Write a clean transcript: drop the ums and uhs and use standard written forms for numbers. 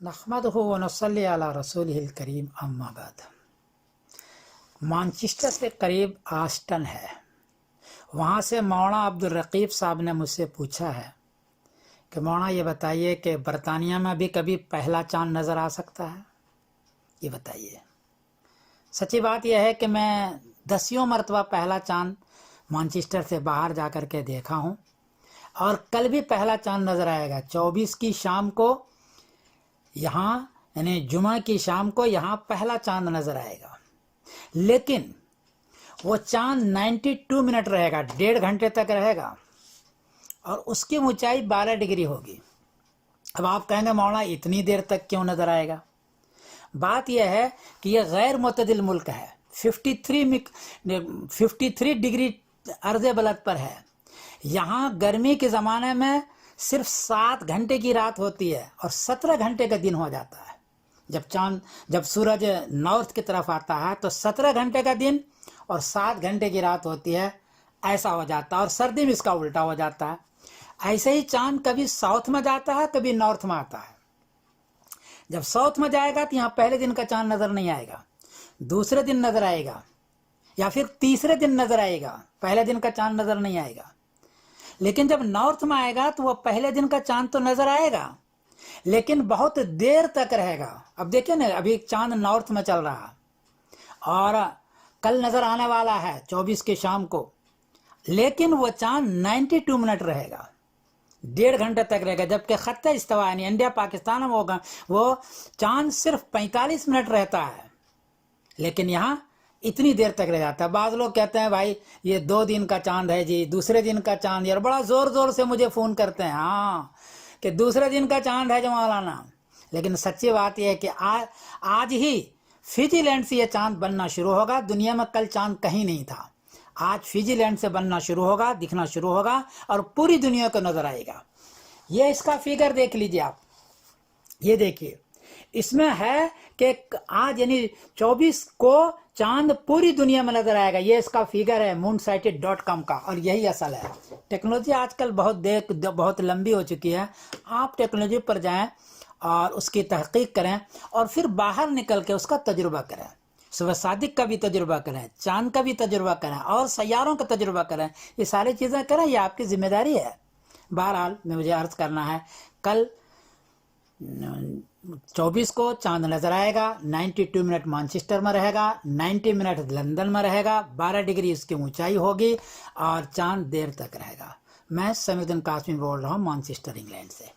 नहमदुहु व नसल्ली अला रसूलिहिल करीम अम्मा बाद। मानचेस्टर से करीब आस्टन है। वहाँ से मौलाना अब्दुल रकीब साहब ने मुझसे पूछा है कि मौलाना ये बताइए कि बरतानिया में भी कभी पहला चांद नज़र आ सकता है, ये बताइए। सच्ची बात यह है कि मैं 10 मरतबा पहला चांद मानचेस्टर से बाहर जा कर के देखा हूँ और कल भी पहला चांद नज़र आएगा। 24 की शाम को यहाँ यानी जुमा की शाम को यहाँ पहला चांद नज़र आएगा, लेकिन वो चांद 92 मिनट रहेगा, 1.5 घंटे तक रहेगा और उसकी ऊंचाई 12 डिग्री होगी। अब आप कहेंगे मौलाना इतनी देर तक क्यों नज़र आएगा? बात यह है कि यह गैर मुतदिल मुल्क है, 53 डिग्री अर्ज़ बलद पर है। यहाँ गर्मी के ज़माने में सिर्फ 7 घंटे की रात होती है और 17 घंटे का दिन हो जाता है। जब सूरज नॉर्थ की तरफ आता है तो 17 घंटे का दिन और 7 घंटे की रात होती है, ऐसा हो जाता है। और सर्दी में इसका उल्टा हो जाता है। ऐसे ही चांद कभी साउथ में जाता है, कभी नॉर्थ में आता है। जब साउथ में जाएगा तो यहाँ पहले दिन का चांद नज़र नहीं आएगा, दूसरे दिन नज़र आएगा या फिर तीसरे दिन नज़र आएगा, पहले दिन का चांद नज़र नहीं आएगा। लेकिन जब नॉर्थ में आएगा तो वह पहले दिन का चांद तो नज़र आएगा, लेकिन बहुत देर तक रहेगा। अब देखिए ना, अभी चांद नॉर्थ में चल रहा और कल नज़र आने वाला है 24 की शाम को, लेकिन वो चांद 92 मिनट रहेगा, 1.5 घंटे तक रहेगा। जबकि खत्ता इस्तिवा यानी इंडिया पाकिस्तान में होगा वो चांद सिर्फ 45 मिनट रहता है, लेकिन यहाँ इतनी देर तक रह जाता है। बाज़ लोग कहते हैं भाई ये 2 दिन का चांद है जी, दूसरे दिन का चांद, यार बड़ा ज़ोर ज़ोर से मुझे फ़ोन करते हैं हाँ कि दूसरे दिन का चांद है जो मौलाना। लेकिन सच्ची बात यह है कि आज ही फिजीलैंड से ये चांद बनना शुरू होगा। दुनिया में कल चांद कहीं नहीं था, आज फिजीलैंड से बनना शुरू होगा, दिखना शुरू होगा और पूरी दुनिया को नज़र आएगा। ये इसका फिगर देख लीजिए आप, ये देखिए इसमें है कि आज यानी 24 को चांद पूरी दुनिया में नजर आएगा। ये इसका फिगर है moonsighted.com का और यही असल है। टेक्नोलॉजी आजकल बहुत लंबी हो चुकी है। आप टेक्नोलॉजी पर जाएं और उसकी तहकीक करें और फिर बाहर निकल के उसका तजुर्बा करें। सुबह सादिक का भी तजुर्बा करें, चांद का भी तजुर्बा करें और सैयारों का तजुर्बा करें। ये सारी चीज़ें करें, ये आपकी जिम्मेदारी है। बहरहाल मुझे अर्ज़ करना है, कल 24 को चांद नज़र आएगा, 92 मिनट मानचेस्टर में रहेगा, 90 मिनट लंदन में रहेगा, 12 डिग्री इसकी ऊंचाई होगी और चांद देर तक रहेगा। मैं समीउद्दीन कासमी बोल रहा हूँ मानचेस्टर इंग्लैंड से।